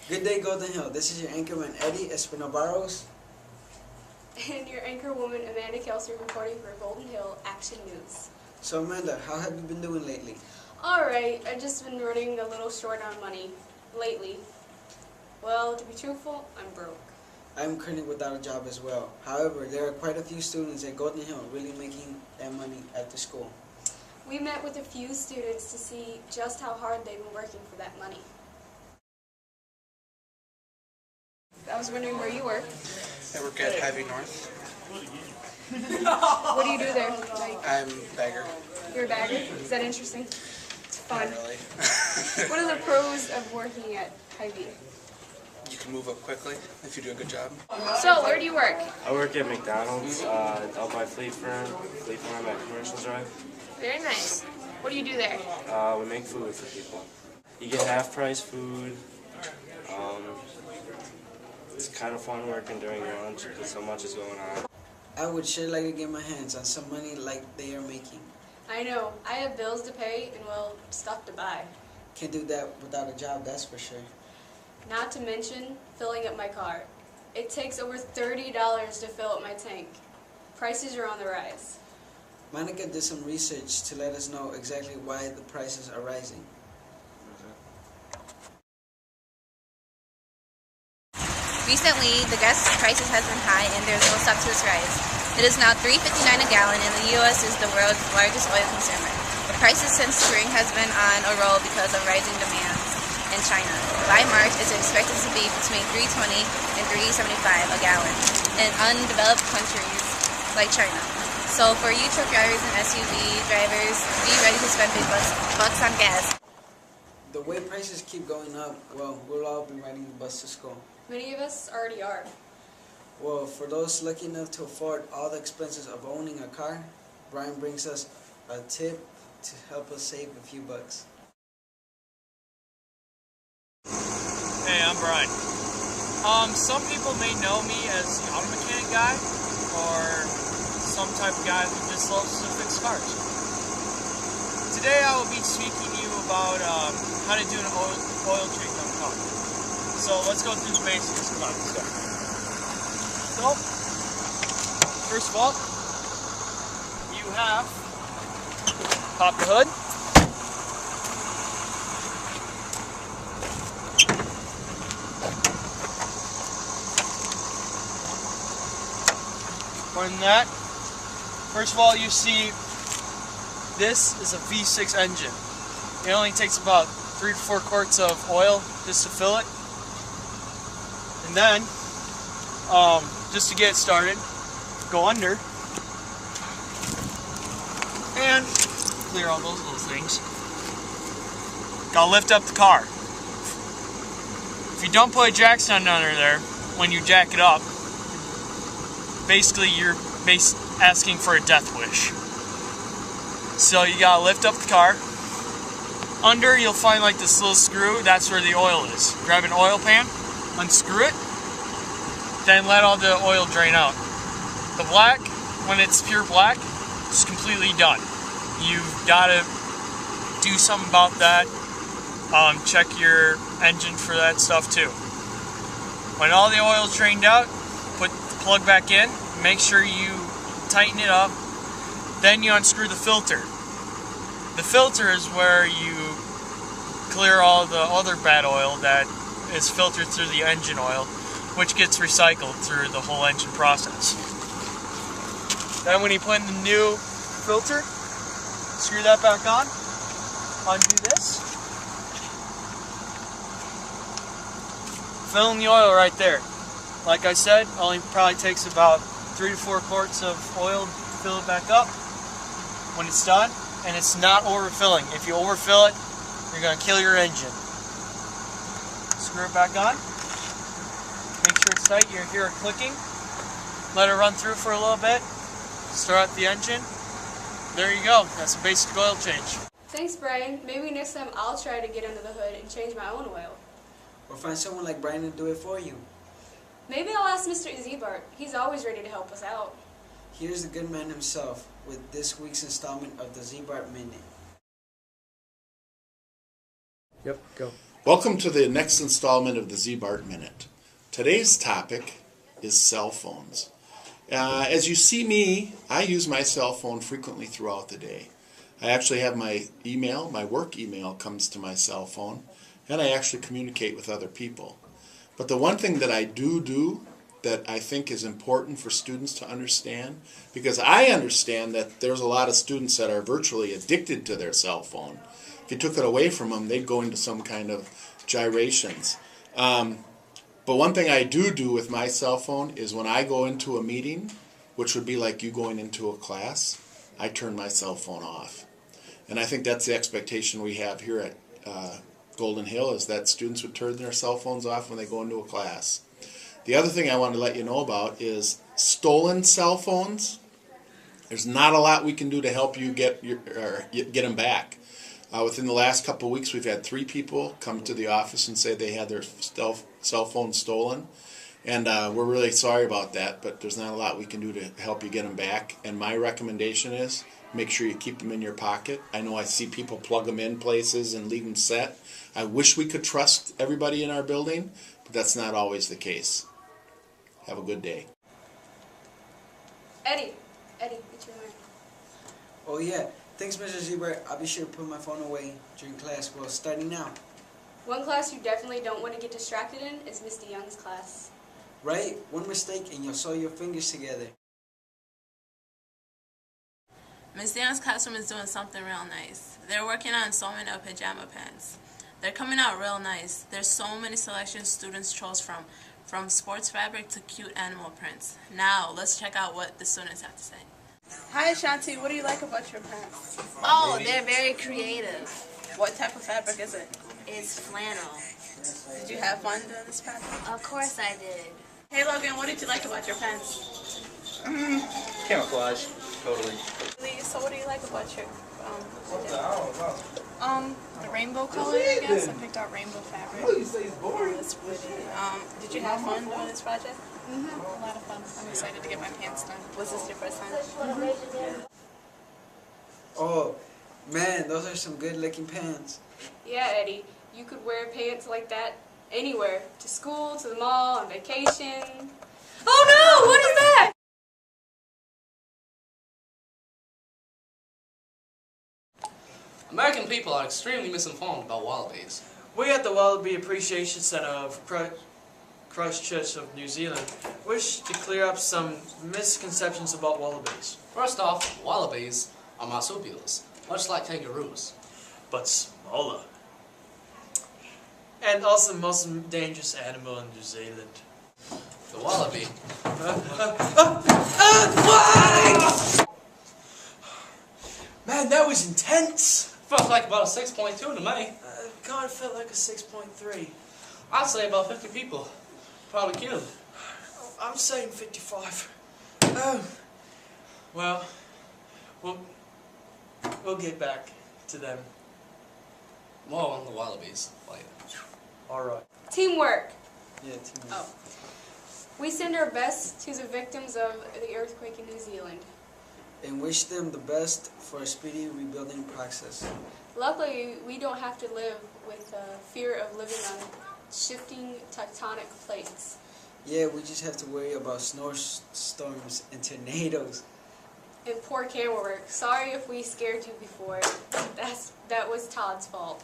Good day, Golden Hill. This is your anchorman, Eddie Espino-Barros. And your anchor woman, Amanda Kelsey, reporting for Golden Hill Action News. So Amanda, how have you been doing lately? Alright, I've just been running a little short on money lately. Well, to be truthful, I'm broke. I'm currently without a job as well. However, there are quite a few students at Golden Hill really making that money after school. We met with a few students to see just how hard they've been working for that money. I was wondering where you work. I work at Hy-Vee North. What do you do there? I'm a bagger. You're a bagger? Is that interesting? It's fun. Not really. What are the pros of working at Hy-Vee? You can move up quickly if you do a good job. So, where do you work? I work at McDonald's, out by Fleet Farm at Commercial Drive. Very nice. What do you do there? We make food for people. You get half-price food. It's kind of fun working during your lunch because so much is going on. I would sure like to get my hands on some money like they are making. I know. I have bills to pay and, well, stuff to buy. Can't do that without a job, that's for sure. Not to mention filling up my car. It takes over $30 to fill up my tank. Prices are on the rise. Monica did some research to let us know exactly why the prices are rising. Recently, the gas prices has been high and there's no stop to its rise. It is now $3.59 a gallon and the U.S. is the world's largest oil consumer. The prices since spring has been on a roll because of rising demands in China. By March, it's expected to be between $3.20 and $3.75 a gallon in undeveloped countries like China. So for you truck drivers and SUV drivers, be ready to spend big bucks on gas. The way prices keep going up, well, we'll all be riding the bus to school. Many of us already are. Well, for those lucky enough to afford all the expenses of owning a car, Brian brings us a tip to help us save a few bucks. Hey, I'm Brian. Some people may know me as the auto mechanic guy, or some type of guy who just loves to fix cars. Today I will be speaking to you about how to do an oil change on a car. So let's go through the basics about this stuff. So, first of all, you have pop the hood. More than that, first of all, you see this is a V6 engine. It only takes about 3 to 4 quarts of oil just to fill it. And then, just to get started, go under and clear all those little things. Gotta lift up the car. If you don't put a jack stand under there when you jack it up, basically you're asking for a death wish. So you gotta lift up the car. Under, you'll find like this little screw, that's where the oil is. Grab an oil pan, unscrew it, then let all the oil drain out. The black, when it's pure black, it's completely done. You've gotta do something about that. Check your engine for that stuff too. When all the oil's drained out, put the plug back in, make sure you tighten it up, then you unscrew the filter. The filter is where you clear all the other bad oil that is filtered through the engine oil, which gets recycled through the whole engine process. Then when you put in the new filter, screw that back on, undo this, fill in the oil right there. Like I said, only probably takes about 3 to 4 quarts of oil to fill it back up when it's done, and it's not overfilling. If you overfill it, you're going to kill your engine. Screw it back on. Make sure it's tight. You hear it clicking. Let it run through for a little bit. Start the engine. There you go. That's a basic oil change. Thanks, Brian. Maybe next time I'll try to get under the hood and change my own oil. Or find someone like Brian to do it for you. Maybe I'll ask Mr. Zbart. He's always ready to help us out. Here's the good man himself with this week's installment of the Zbart Minute. Yep, go. Welcome to the next installment of the Z-Bart Minute. Today's topic is cell phones. As you see me, I use my cell phone frequently throughout the day. I actually have my email, my work email comes to my cell phone, and I actually communicate with other people. But the one thing that I do that I think is important for students to understand, because I understand that there's a lot of students that are virtually addicted to their cell phone. If you took it away from them, they'd go into some kind of gyrations. But one thing I do with my cell phone is when I go into a meeting, which would be like you going into a class, I turn my cell phone off. And I think that's the expectation we have here at Golden Hill, is that students would turn their cell phones off when they go into a class. The other thing I want to let you know about is stolen cell phones. There's not a lot we can do to help you get them back. Within the last couple of weeks, we've had 3 people come to the office and say they had their cell phone stolen. And we're really sorry about that, but there's not a lot we can do to help you get them back. And my recommendation is make sure you keep them in your pocket. I know I see people plug them in places and leave them set. I wish we could trust everybody in our building, but that's not always the case. Have a good day. Eddie, it's your turn. Oh yeah, thanks Mr. Z-Bart. I'll be sure to put my phone away during class. Well, starting now. One class you definitely don't want to get distracted in is Miss DeYoung's class. Right? One mistake and you'll sew your fingers together. Miss DeYoung's classroom is doing something real nice. They're working on sewing up pajama pants. They're coming out real nice. There's so many selections students chose from sports fabric to cute animal prints. Now, let's check out what the students have to say. Hi Ashanti, what do you like about your pants? Oh, they're very creative. What type of fabric is it? It's flannel. Did you have fun doing this project? Of course I did. Hey Logan, what did you like about your pants? Camouflage, totally. So what do you like about your the rainbow color, I guess. I picked out rainbow fabric. Oh, you say it's boring. That's pretty. Did you have fun doing this project? A lot of fun. I'm excited to get my pants done. Was this your first time? Oh, man, those are some good looking pants. Yeah, Eddie, you could wear pants like that anywhere. To school, to the mall, on vacation. Oh no! What is that? American people are extremely misinformed about wallabies. We at the Wallaby Appreciation Center of Christchurch of New Zealand wish to clear up some misconceptions about wallabies. First off, wallabies are marsupials, much like kangaroos. But smaller. And also the most dangerous animal in New Zealand. The wallaby. What? Man, that was intense! Felt like about a 6.2 to me. God, it felt like a 6.3. I'd say about 50 people probably killed. I'm saying 55. Well, we'll get back to them. More on the wallabies later. Alright. Teamwork. Yeah, teamwork. Oh. We send our best to the victims of the earthquake in New Zealand. And wish them the best for a speedy rebuilding process. Luckily, we don't have to live with the fear of living on shifting tectonic plates. Yeah, we just have to worry about snowstorms and tornadoes. And poor camera work. Sorry if we scared you before. That was Todd's fault.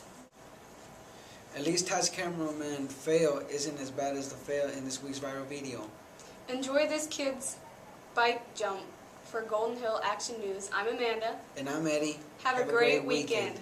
At least Todd's cameraman fail isn't as bad as the fail in this week's viral video. Enjoy this kid's bike jump. For Golden Hill Action News, I'm Amanda. And I'm Eddie. Have a great weekend.